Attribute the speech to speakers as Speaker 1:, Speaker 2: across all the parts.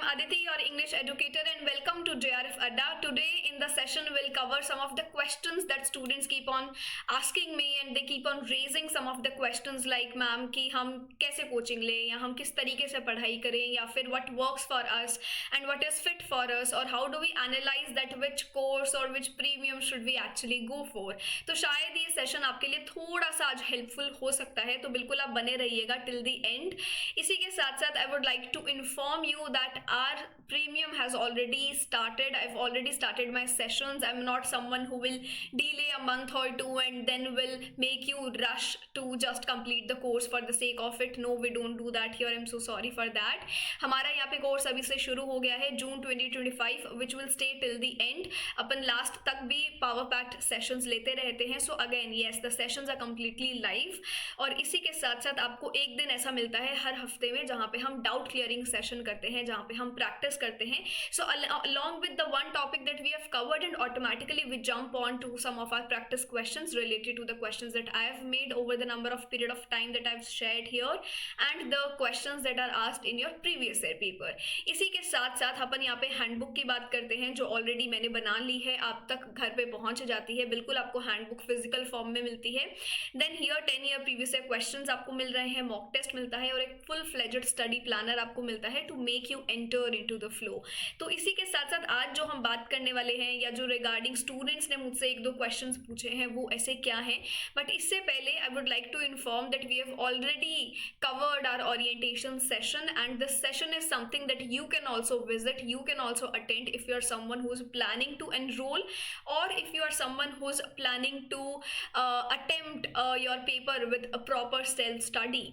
Speaker 1: Aditi, your English educator, and welcome to JRF Adda. Today in the session, we'll cover some of the questions that students keep on asking me, and they keep on raising some of the questions like, ma'am, कि हम कैसे coaching लें, या हम किस तरीके से पढ़ाई करें, या फिर what works for us and what is fit for us, और how do we analyze that which course or which premium should we actually go for. तो शायद ये सेशन आपके लिए थोड़ा सा आज हेल्पफुल हो सकता है, तो बिल्कुल आप बने रहिएगा till the end. इसी के साथ साथ I would like to inform you that our premium has already started. I've already started my sessions. I'm not someone who will delay a month or two and then will make you rush to just complete the course for the sake of it. No, we don't do that here. I'm so sorry for that. हमारा यहाँ पे course अभी से शुरू हो गया है जून 2025 which will stay till the end. Upon last तक भी पावर पैक्ड सेशंस लेते रहते हैं. So again, yes, the sessions are completely live. और इसी के साथ साथ आपको एक दिन ऐसा मिलता है हर हफ्ते में जहाँ पे हम डाउट क्लियरिंग सेशन करते हैं, जहाँ पे हम प्रैक्टिस करते हैं. So along with the one topic that we have covered, and automatically we jump on to some of our practice questions related to the questions that I have made over the number of period of time that I've shared here and the questions that are asked in your previous year paper. इसी के साथ साथ अपन यहाँ पे handbook की बात करते हैं जो ऑलरेडी मैंने बना ली है, आप तक घर पे पहुंच जाती है. बिल्कुल आपको हैंडबुक फिजिकल फॉर्म में मिलती है. Then here 10 year previous year questions आपको मिल रहे हैं, मॉक टेस्ट मिलता है और एक फुल फ्लेजेड स्टडी प्लानर आपको मिलता है to make you enter into the flow. तो इसी के साथ साथ आज जो हम बात करने वाले हैं, या जो रिगार्डिंग स्टूडेंट्स ने मुझसे एक दो क्वेश्चंस पूछे हैं, वो ऐसे क्या हैं. बट इससे पहले I would like to inform that we have already covered our orientation session, and this session is something that you can also visit, you can also attend if you are someone who is planning to enroll, or if you are someone who is planning to attempt your paper with a proper self study.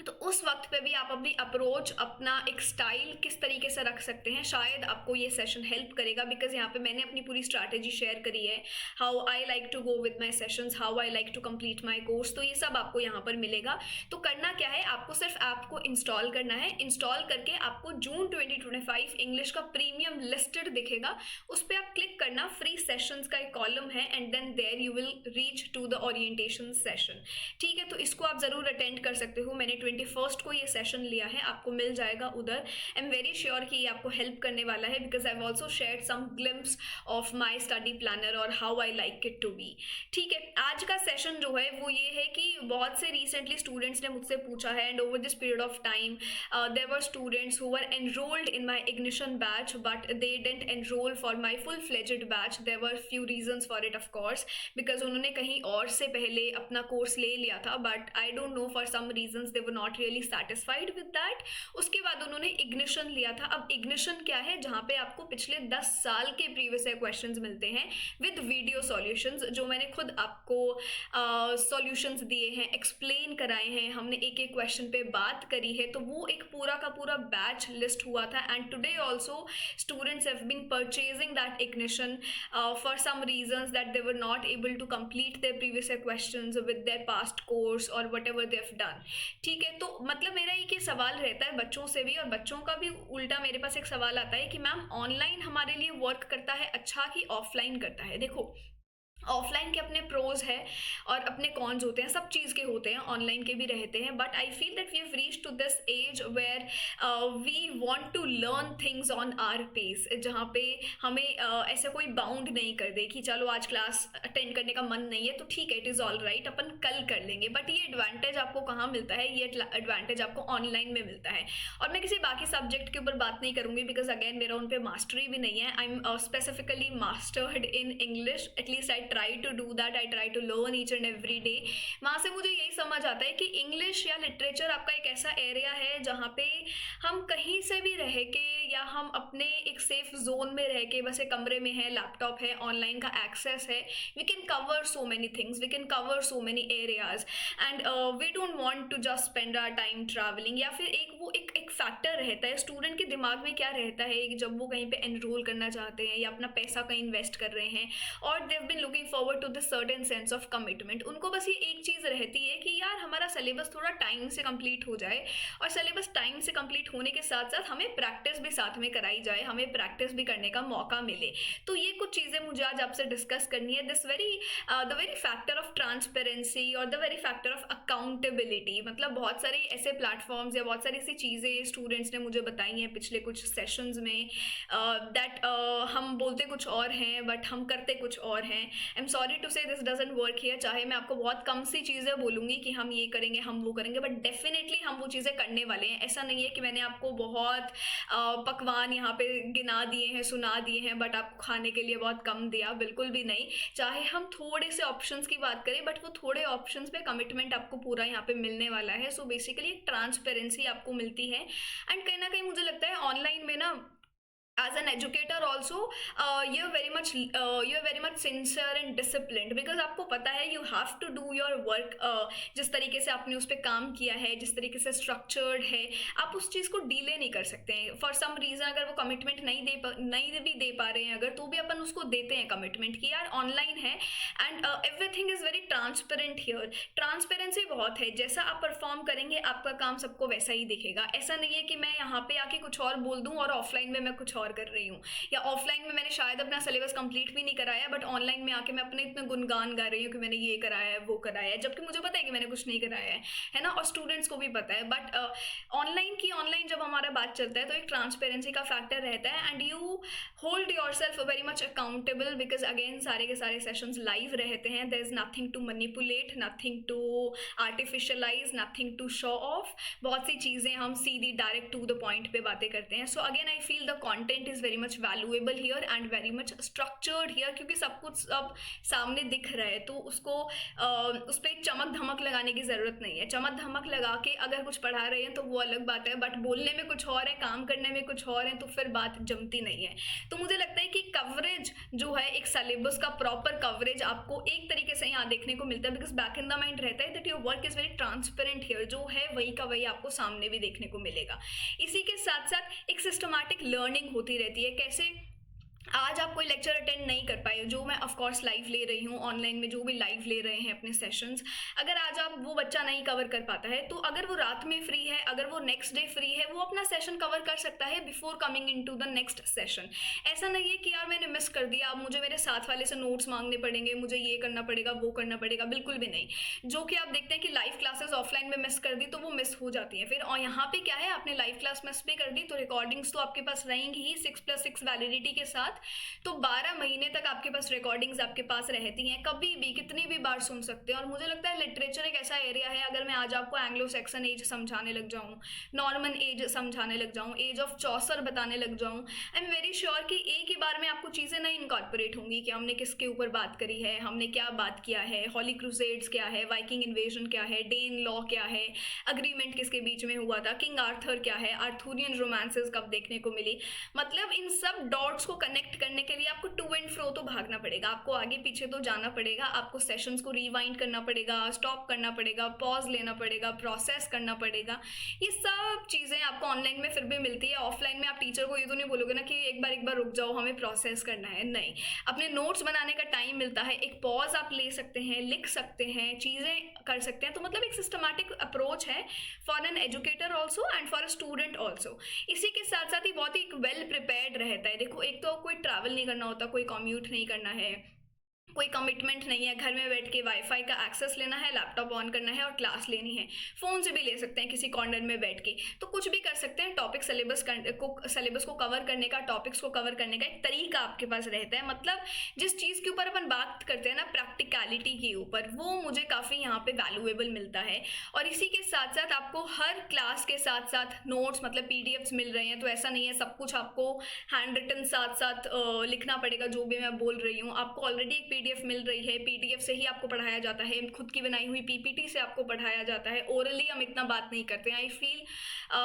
Speaker 1: तो उस वक्त पे भी आप अपनी approach, अपना एक style किस तरीके से रख सकते हैं, शायद आपको ये सेशन हेल्प करेगा. बिकॉज यहाँ पे मैंने अपनी पूरी स्ट्रैटेजी शेयर करी है, how I like to go with my sessions, how I like to complete my course. तो ये सब आपको यहाँ पर मिलेगा. तो करना क्या है, आपको सिर्फ ऐप को इंस्टॉल करना है. इंस्टॉल करके आपको जून 2025 इंग्लिश का प्रीमियम लिस्टेड दिखेगा, उस पर आप क्लिक करना. फ्री सेशंस का एक कॉलम है, and then there you will reach to the orientation session. ठीक है, तो इसको आप जरूर अटेंड कर सकते हो. मैंने 21st को ये सेशन लिया है, आपको मिल जाएगा उधर. आई एम वेरी श्योर कि ये आपको हेल्प करने वाला है, because I have also shared some glimpse of my study planner और how I like it to be. ठीक है, आज का सेशन जो है वो ये है कि बहुत से रिसेंटली स्टूडेंट्स ने मुझसे पूछा है, and over this period of time there were students who were enrolled in my ignition batch but they didn't enrol for my full fledged batch. There were few reasons for it, of course, because उन्होंने कहीं और से पहले अपना course ले लिया था, but I don't know for some reasons they were not really satisfied with that. उसके बाद उन्होंने इग्निशन लिया था. अब इग्निशन क्या है, जहाँ पे आपको पिछले 10 साल के प्रीवियस ईयर क्वेश्चंस मिलते हैं विद वीडियो सॉल्यूशंस, जो मैंने खुद आपको सॉल्यूशंस दिए हैं, एक्सप्लेन कराए हैं, हमने एक एक क्वेश्चन पे बात करी है. तो वो एक पूरा का पूरा बैच लिस्ट हुआ था. And today also students have been purchasing that ignition for some reasons that they were not able to complete their previous year questions with their past course और whatever they have done. ठीक है, तो मतलब मेरा एक ही सवाल रहता है बच्चों से भी, और बच्चों का भी उल्टा मेरे पास एक सवाल आता है कि मैम ऑनलाइन हमारे लिए वर्क करता है अच्छा कि ऑफलाइन करता है. देखो, ऑफलाइन के अपने प्रोज है और अपने कॉन्स होते हैं, सब चीज़ के होते हैं, ऑनलाइन के भी रहते हैं. But I feel that we have reached to this age where we want to learn things on our pace, जहाँ पे हमें ऐसा कोई बाउंड नहीं कर दे कि चलो आज क्लास अटेंड करने का मन नहीं है तो ठीक है, इट इज़ ऑल राइट, अपन कल कर लेंगे. बट ये एडवांटेज आपको कहाँ मिलता है, ये एडवांटेज आपको ऑनलाइन में मिलता है. और मैं किसी बाकी सब्जेक्ट के ऊपर बात नहीं करूँगी, बिकॉज अगेन मेरा उन पर मास्टरी भी नहीं है. I am specifically mastered in English, at least I try to do that, I try to learn each and every day. वहाँ से मुझे यही समझ आता है कि इंग्लिश या लिटरेचर आपका एक ऐसा एरिया है जहाँ पे हम कहीं से भी रह के, या हम अपने एक सेफ जोन में रह के, बस एक कमरे में है, लैपटॉप है, ऑनलाइन का एक्सेस है, we can cover so many things, we can cover so many areas, and we don't want to just spend our time travelling. या फिर एक फैक्टर रहता है स्टूडेंट के दिमाग में, क्या रहता है कि जब वो कहीं पे एनरोल करना चाहते हैं या अपना पैसा कहीं इन्वेस्ट कर रहे हैं, और they have been looking forward to this certain sense of commitment, उनको बस ये एक चीज़ रहती है कि यार हमारा सिलेबस थोड़ा टाइम से कंप्लीट हो जाए, और सिलेबस टाइम से कंप्लीट होने के साथ साथ हमें प्रैक्टिस भी साथ में कराई जाए, हमें प्रैक्टिस भी करने का मौका मिले. तो ये कुछ चीज़ें मुझे आज आपसे डिस्कस करनी है. The very factor of transparency और the very factor of accountability. मतलब बहुत सारे ऐसे प्लेटफॉर्म्स या बहुत सारी ऐसी चीज़ें चीज़ें स्टूडेंट्स ने मुझे बताई हैं पिछले कुछ सेशंस में, दैट हम बोलते कुछ और हैं बट हम करते कुछ और हैं। आई एम सॉरी टू से दिस डजंट वर्क हियर। चाहे मैं आपको बहुत कम सी चीज़ें बोलूँगी कि हम ये करेंगे, हम वो करेंगे, बट डेफिनेटली हम वो चीज़ें करने वाले हैं। ऐसा नहीं है कि मैंने आपको बहुत पकवान यहाँ पे गिना दिए हैं, सुना दिए हैं, बट आपको खाने के लिए बहुत कम दिया, बिल्कुल भी नहीं। चाहे हम थोड़े से ऑप्शंस की बात करें, बट वो थोड़े ऑप्शंस पे कमिटमेंट आपको पूरा यहाँ पे मिलने वाला है। सो बेसिकली ट्रांसपेरेंसी आपको मिलती है। एंड कहीं ना कहीं मुझे लगता है ऑनलाइन में ना, as an educator also, you're very much sincere and disciplined, because आपको पता है you have to do your work। जिस तरीके से आपने उस पर काम किया है, जिस तरीके से स्ट्रक्चर्ड है, आप उस चीज़ को डिले नहीं कर सकते हैं। फॉर सम रीज़न अगर वो कमिटमेंट नहीं भी दे पा रहे हैं अगर, तो भी अपन उसको देते हैं कमिटमेंट कि यार ऑनलाइन है and everything is very transparent here. Transparency बहुत है, जैसा आप परफॉर्म करेंगे आपका काम सबको वैसा ही दिखेगा। ऐसा नहीं है कि मैं यहाँ पे आके कुछ और बोल दूँ और ऑफलाइन में मैं कुछ और कर रही हूँ, या ऑफलाइन में मैंने शायद अपना सिलेबस कंप्लीट भी नहीं कराया बट ऑनलाइन में आके मैं अपने इतने गुणगान गा रही हूँ कि मैंने ये कराया है, वो कराया है, जबकि मुझे पता है कि मैंने कुछ नहीं कराया है ना, और स्टूडेंट्स को भी पता है। बट ऑनलाइन जब हमारा बात चलता है तो एक ट्रांसपेरेंसी का फैक्टर रहता है and you hold yourself very much accountable, because again सारे के सारे सेशंस लाइव रहते हैं। There is nothing to manipulate, nothing to artificialize, nothing to show off. बहुत सी चीज़ें हम सीधी डायरेक्ट टू द पॉइंट पे बातें करते हैं। So again I feel the content is very much valuable here and very much structured here, क्योंकि सब कुछ अब सामने दिख रहा है, तो उसको उस पर एक चमक धमक लगाने की ज़रूरत नहीं है। चमक धमक लगा के अगर कुछ पढ़ा रहे हैं तो वो अलग बात है, बट बोलने में कुछ और है, काम करने में कुछ और है, तो फिर बात जमती नहीं है। तो मुझे लगता है कि कवरेज जो है, एक सिलेबस का प्रॉपर कवरेज आपको एक तरीके से यहाँ देखने को मिलता है, because back in the mind रहता है that your work is very transparent here. जो है वही का वही आपको सामने भी देखने को मिलेगा। इसी के साथ साथ एक सिस्टमैटिक लर्निंग होती रहती है। कैसे? आज आप कोई लेक्चर अटेंड नहीं कर पाए, जो मैं ऑफ कोर्स लाइव ले रही हूँ, ऑनलाइन में जो भी लाइव ले रहे हैं अपने सेशंस, अगर आज आप वो बच्चा नहीं कवर कर पाता है, तो अगर वो रात में फ्री है, अगर वो नेक्स्ट डे फ्री है, वो अपना सेशन कवर कर सकता है before coming into the next session. ऐसा नहीं है कि यार मैंने मिस कर दिया, अब मुझे मेरे साथ वाले से नोट्स मांगने पड़ेंगे, मुझे ये करना पड़ेगा, वो करना पड़ेगा, बिल्कुल भी नहीं। जो कि आप देखते हैं कि लाइव क्लासेस ऑफलाइन में मिस कर दी तो वो मिस हो जाती हैं फिर, और यहाँ पे क्या है, आपने लाइव क्लास मिस भी कर दी तो रिकॉर्डिंग्स तो आपके पास रहेंगी ही 6+6 वैलिडिटी के साथ, तो 12 महीने तक आपके पास रिकॉर्डिंग्स आपके पास रहती हैं, कभी भी कितनी भी बार सुन सकते हैं। और मुझे लगता है लिटरेचर एक ऐसा एरिया है, अगर मैं आज आपको एंग्लो सेक्सन एज समझाने लग जाऊँ, नॉर्मन एज समझाने लग जाऊँ, एज ऑफ चौसर बताने लग जाऊँ, आई एम वेरी श्योर कि एक ही बार में आपको चीज़ें नहीं इनकॉर्पोरेट होंगी कि हमने किसके ऊपर बात करी है, हमने क्या बात किया है, हॉली क्रूसेड्स क्या है, वाइकिंग इन्वेजन क्या है, डेन लॉ क्या है, अग्रीमेंट किसके बीच में हुआ था, किंग आर्थर क्या है, आर्थुरियन रोमांसेस कब देखने को मिली। मतलब इन सब डॉट्स को कनेक्ट करने के लिए आपको टू एंड फ्रो तो भागना पड़ेगा, आपको आगे पीछे तो जाना पड़ेगा, आपको सेशंस को रिवाइंड करना पड़ेगा, स्टॉप करना पड़ेगा, पॉज लेना पड़ेगा, प्रोसेस करना पड़ेगा। ये सब चीज़ें आपको ऑनलाइन में फिर भी मिलती है। ऑफलाइन में आप टीचर को ये तो नहीं बोलोगे ना कि एक बार रुक जाओ, हमें प्रोसेस करना है, नहीं। अपने नोट्स बनाने का टाइम मिलता है, एक पॉज आप ले सकते हैं, लिख सकते हैं, चीज़ें कर सकते हैं। तो मतलब एक सिस्टमैटिक अप्रोच है for an educator also and for a student also. इसी के साथ साथ ही बहुत ही वेल प्रिपेयर्ड रहता है। देखो, एक तो कोई ट्रैवल नहीं करना होता, कोई कम्यूट नहीं करना है, कोई कमिटमेंट नहीं है, घर में बैठ के वाईफाई का एक्सेस लेना है, लैपटॉप ऑन करना है और क्लास लेनी है। फ़ोन से भी ले सकते हैं किसी कॉर्नर में बैठ के, तो कुछ भी कर सकते हैं। टॉपिक सिलेबस को कवर करने का, टॉपिक्स को कवर करने का एक तरीका आपके पास रहता है। मतलब जिस चीज़ के ऊपर अपन बात करते हैं ना, प्रैक्टिकलिटी के ऊपर, वो मुझे काफ़ी यहाँ पे वैल्यूएबल मिलता है। और इसी के साथ साथ आपको हर क्लास के साथ साथ नोट्स, मतलब PDFs मिल रहे हैं, तो ऐसा नहीं है सब कुछ आपको हैंड रिटन साथ साथ लिखना पड़ेगा। जो भी मैं बोल रही हूँ, आपको ऑलरेडी एक PDF मिल रही है, PDF से ही आपको पढ़ाया जाता है, खुद की बनाई हुई PPT से आपको पढ़ाया जाता है। ओरली हम इतना बात नहीं करते हैं। I feel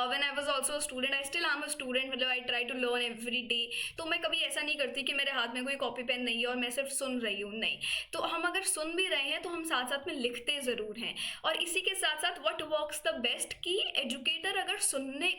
Speaker 1: when I was also a student, I still am a student, मतलब I try to learn every day. तो मैं कभी ऐसा नहीं करती कि मेरे हाथ में कोई कॉपी पेन नहीं है और मैं सिर्फ सुन रही हूँ, नहीं। तो हम अगर सुन भी रहे हैं तो हम साथ साथ में लिखते ज़रूर हैं। और इसी के साथ साथ व्हाट वर्क्स द बेस्ट, कि एजुकेटर अगर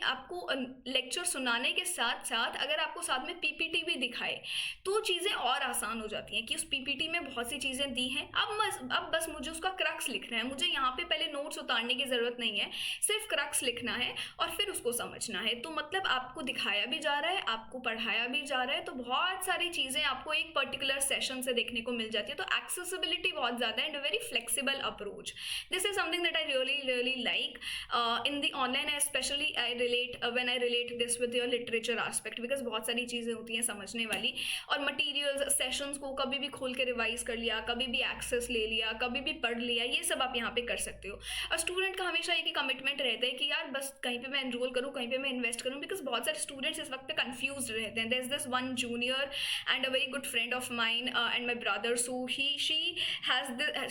Speaker 1: आपको लेक्चर सुनाने के साथ साथ अगर आपको साथ में PPT भी दिखाए तो चीज़ें और आसान हो जाती हैं, कि उस PPT में बहुत सी चीज़ें दी हैं, अब बस मुझे उसका क्रक्स लिखना है। मुझे यहाँ पे पहले नोट्स उतारने की ज़रूरत नहीं है, सिर्फ क्रक्स लिखना है और फिर उसको समझना है। तो मतलब आपको दिखाया भी जा रहा है, आपको पढ़ाया भी जा रहा है, तो बहुत सारी चीज़ें आपको एक पर्टिकुलर सेशन से देखने को मिल जाती है। तो एक्सेसिबिलिटी बहुत ज़्यादा है and a very flexible approach. This is something that I really like in the online, specially specially I relate when I relate this with your literature aspect, because बहुत सारी चीज़ें होती हैं समझने वाली, और मटीरियल्स सेशंस को कभी भी खोल के रिवाइज कर लिया, कभी भी एक्सेस ले लिया, कभी भी पढ़ लिया, ये सब आप यहाँ पे कर सकते हो। और स्टूडेंट का हमेशा एक ही कमिटमेंट रहता है कि यार बस कहीं पे मैं एनरोल करूँ, कहीं पे मैं इन्वेस्ट करूँ, बिकॉज बहुत सारे स्टूडेंट्स इस वक्त पे कंफ्यूज रहते हैं। There is this one junior and a very good friend of mine and my brother, so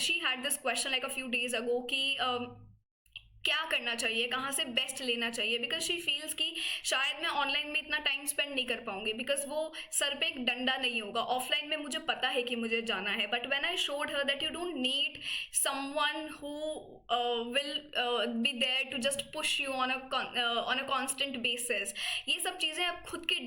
Speaker 1: she had this question like a few days ago कि क्या करना चाहिए, कहाँ से बेस्ट लेना चाहिए, बिकॉज शी फील्स कि शायद मैं ऑनलाइन में इतना टाइम स्पेंड नहीं कर पाऊंगी, बिकॉज वो सर पे एक डंडा नहीं होगा। ऑफलाइन में मुझे पता है कि मुझे जाना है, but when I showed her that you don't need someone who will be there to just push you on a constant basis, ये सब चीज़ें अब खुद के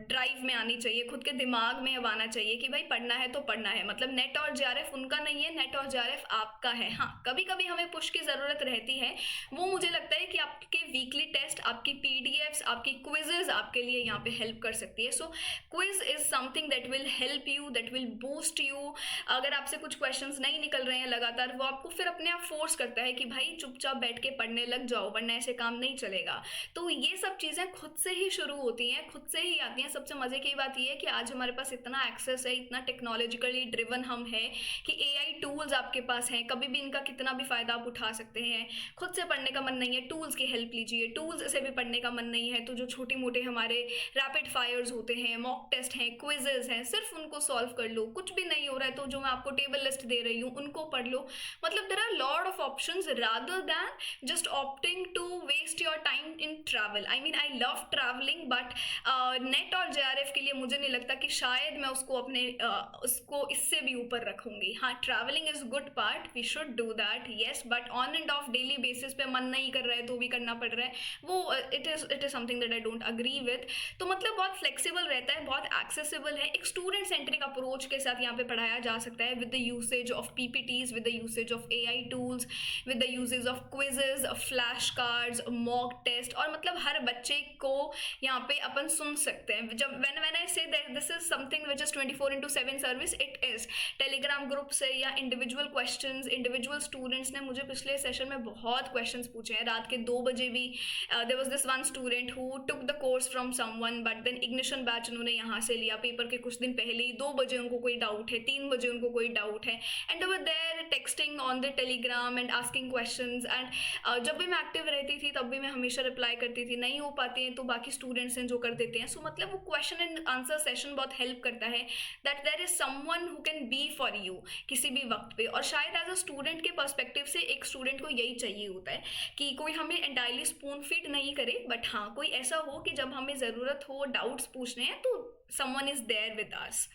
Speaker 1: ड्राइव में आनी चाहिए, खुद के दिमाग में अब आना चाहिए कि भाई पढ़ना है तो पढ़ना है। मतलब नेट और जेआरएफ उनका नहीं है, नेट और जेआरएफ आपका है। हाँ, कभी कभी हमें पुश की ज़रूरत रहती है, वो मुझे लगता है कि आपके वीकली टेस्ट, आपकी पीडीएफ्स, आपकी क्विजेज आपके लिए यहाँ पे हेल्प कर सकती है। So quiz is something that will help you, that will boost you. अगर आपसे कुछ क्वेश्चंस नहीं निकल रहे हैं लगातार, वो आपको फिर अपने आप फोर्स करता है कि भाई चुपचाप बैठ के पढ़ने लग जाओ, वरना ऐसे काम नहीं चलेगा। तो ये सब चीज़ें खुद से ही शुरू होती हैं, खुद से ही आती हैं। सबसे मजे की बात ये है कि आज हमारे पास इतना एक्सेस है, इतना टेक्नोलॉजिकली ड्रिवन हम है कि एआई टूल्स आपके पास हैं, कभी भी इनका कितना भी फायदा आप उठा सकते हैं। खुद से पढ़ने का मन नहीं है, टूल्स की हेल्प लीजिए। टूल्स से भी पढ़ने का मन नहीं है तो जो छोटे मोटे हमारे रैपिड फायर्स होते हैं, मॉक टेस्ट हैं, क्विजेज हैं, सिर्फ उनको सॉल्व कर लो। कुछ भी नहीं हो रहा है तो जो मैं आपको टेबल लिस्ट दे रही हूँ उनको पढ़ लो। मतलब there are lot of options rather than just opting to waste your time in travel. I mean I love travelling, but net और जेआरएफ के लिए मुझे नहीं लगता कि शायद मैं उसको अपने उसको इससे भी ऊपर रखूंगी। हाँ, travelling is good part, we should do that, yes, but on end of daily basis पे मन नहीं कर रहा है तो भी करना पड़ रहा है, वो it is something that I don't agree with. तो मतलब बहुत फ्लेक्सिबल रहता है, बहुत एक्सेसिबल है, एक स्टूडेंट सेंट्रिक अप्रोच के साथ यहाँ पे पढ़ाया जा सकता है, with the usage of PPTs, with the usage of AI tools, with the usage of quizzes, flash cards, mock test, और मतलब हर बच्चे को यहाँ पे अपन सुन सकते हैं। जब when I say that this is something which is 24/7 service, it is Telegram group से या इंडिविजुअल क्वेश्चंस, इंडिविजुअल स्टूडेंट्स ने मुझे पिछले सेशन में बहुत क्वेश्चंस पूछे हैं, रात के 2 बजे भी। There was this one student who took the course from someone, but then ignition batch उन्होंने यहाँ से लिया पेपर के कुछ दिन पहले ही। 2 बजे उनको कोई डाउट है, 3 बजे उनको कोई डाउट है, and they were there texting on the Telegram and asking questions. And जब भी मैं एक्टिव रहती थी तब भी मैं हमेशा रिप्लाई करती थी, नहीं हो पाती हैं तो बाकी स्टूडेंट्स हैं जो कर देते हैं। सो मतलब वो क्वेश्चन एंड आंसर सेशन बहुत हेल्प करता है, that there is someone who can be for you किसी भी वक्त पे। और शायद एज अ स्टूडेंट के पर्सपेक्टिव से एक स्टूडेंट को यही चाहिए होता है कि कोई हमें एंटायरली स्पून फीड नहीं करे, बट हाँ कोई ऐसा हो कि जब हमें ज़रूरत हो, डाउट्स पूछने हैं, तो someone is there with us.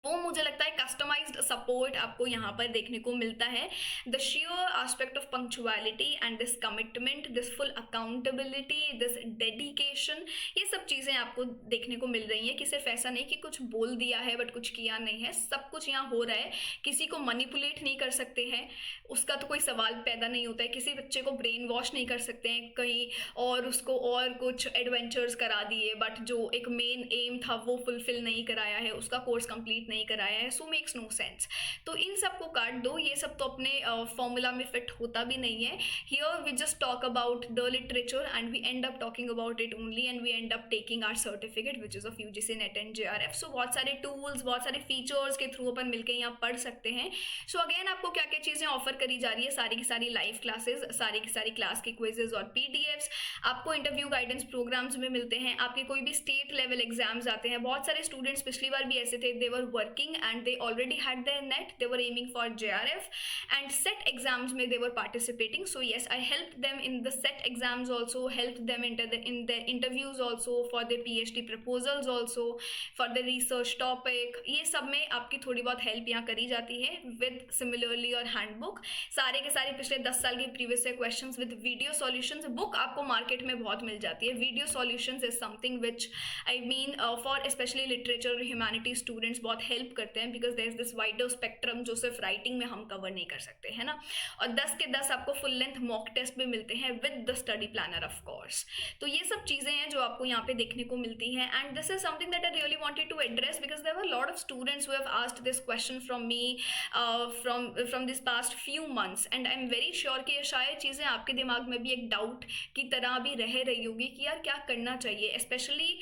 Speaker 1: वो मुझे लगता है कस्टमाइज्ड सपोर्ट आपको यहाँ पर देखने को मिलता है। The shear aspect of punctuality and this commitment, this full accountability, this dedication, ये सब चीज़ें आपको देखने को मिल रही हैं कि सिर्फ ऐसा नहीं कि कुछ बोल दिया है बट कुछ किया नहीं है, सब कुछ यहाँ हो रहा है। किसी को मैनिपुलेट नहीं कर सकते हैं, उसका तो कोई सवाल पैदा नहीं होता है। किसी बच्चे को ब्रेन वॉश नहीं कर सकते हैं कहीं और उसको और कुछ एडवेंचर्स करा दिए, बट जो एक मेन एम था वो फुलफिल नहीं कराया है, उसका कोर्स कंप्लीट नहीं कराया है। सो मेक्स नो सेंस। तो इन सब को काट दो, ये सब तो अपने फॉर्मूला में फिट होता भी नहीं है। Here we just talk about the literature and we end up talking about it only, and we end up taking our certificate which is of UGC NET and JRF. So बहुत सारे tools, बहुत सारे features के through अपन मिलकर यहाँ पढ़ सकते हैं। सो अगेन आपको क्या क्या चीज़ें ऑफर करी जा रही है, सारी की सारी लाइव क्लासेस, सारी की सारी क्लास के क्विजेज और पीडीएफ्स आपको इंटरव्यू गाइडेंस प्रोग्राम्स में मिलते हैं। आपके कोई भी स्टेट लेवल एग्जाम्स आते हैं, बहुत सारे स्टूडेंट्स पिछली बार भी ऐसे थे, they were working and they already had their net, they were aiming for JRF and set exams mein they were participating. So yes, I helped them in the set exams also, helped them in their interviews also, for their PhD proposals also, for the research topic, ये सब में आपकी थोड़ी बहुत help यहाँ करी जाती है with similarly और हैंडबुक। सारे के सारे पिछले 10 साल के previous questions with video solutions. Book आपको मार्केट में बहुत मिल जाती है, video solutions is something which I mean for specially literature humanity students बहुत हेल्प करते हैं, because there is this wider spectrum जो सिर्फ राइटिंग में हम कवर नहीं कर सकते, है ना। और 10 के 10 आपको फुल लेंथ मॉक टेस्ट भी मिलते हैं with the study planner of course. तो ये सब चीज़ें हैं जो आपको यहाँ पे देखने को मिलती हैं, and this is something that I really wanted to address, because there were lot of students who have asked this question from me from this past few months, and I am very sure कि ये शायद चीज़ें आपके दिमाग में भी एक doubt की तरह भी रह रही होगी कि यार क्या करना चाहिए, specially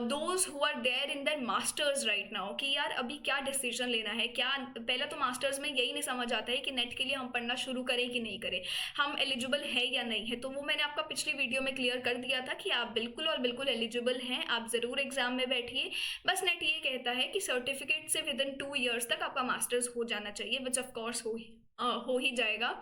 Speaker 1: those who are there in that masters right now, कि यार अभी क्या डिसीजन लेना है। क्या पहला तो मास्टर्स में यही नहीं समझ आता है कि नेट के लिए हम पढ़ना शुरू करें कि नहीं करें, हम एलिजिबल है या नहीं है। तो वो मैंने आपका पिछली वीडियो में क्लियर कर दिया था कि आप बिल्कुल और बिल्कुल एलिजिबल हैं, आप ज़रूर एग्जाम में बैठिए। बस नेट ये कहता है कि सर्टिफिकेट से विद इन 2 ईयर्स तक आपका मास्टर्स हो जाना चाहिए, विच ऑफ कोर्स हो ही जाएगा।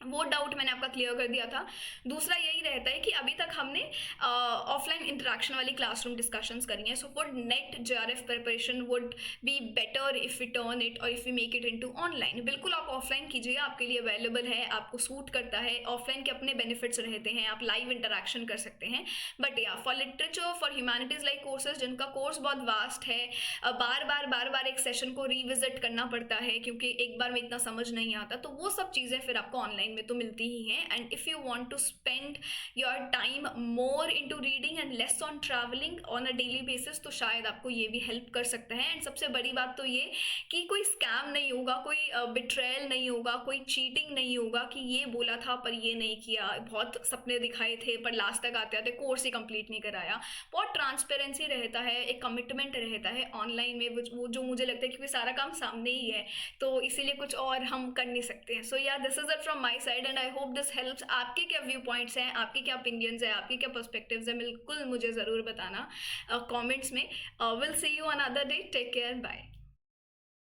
Speaker 1: वो डाउट मैंने आपका क्लियर कर दिया था। दूसरा यही रहता है कि अभी तक हमने ऑफलाइन इंटरेक्शन वाली क्लासरूम डिस्कशंस करी हैं, so would NET JRF preparation would be better if we turn it or if we make it into online. बिल्कुल आप ऑफलाइन कीजिए, आपके लिए अवेलेबल है, आपको सूट करता है, ऑफलाइन के अपने बेनिफिट्स रहते हैं, आप लाइव इंटरेक्शन कर सकते हैं। बट या for literature, for humanities like courses जिनका कोर्स बहुत वास्ट है, बार बार एक सेशन को रिविजिट करना पड़ता है क्योंकि एक बार में इतना समझ नहीं आता, तो वो सब चीज़ें फिर आपको ऑनलाइन में तो मिलती ही हैं। And if you want to spend your time more into reading and less on travelling on a daily basis, तो शायद आपको ये भी हेल्प कर सकता है। एंड सबसे बड़ी बात तो ये कि कोई स्कैम नहीं होगा, कोई बिट्रेयल नहीं होगा, कोई चीटिंग नहीं होगा कि ये बोला था पर ये नहीं किया, बहुत सपने दिखाए थे पर लास्ट तक आते आते कोर्स ही कंप्लीट नहीं कराया। बहुत ट्रांसपेरेंसी रहता है, एक कमिटमेंट रहता है ऑनलाइन में, वो जो मुझे लगता है क्योंकि सारा काम सामने ही है, तो इसीलिए कुछ और हम कर नहीं सकते हैं। सो या this is it from my side and I hope this helps. आपके क्या व्यू पॉइंट्स हैं, आपके क्या ओपिनियंस है, आपके क्या पर्सपेक्टिव्स हैं, बिल्कुल मुझे ज़रूर बताना कमेंट्स में। Will see you another day, take care, bye.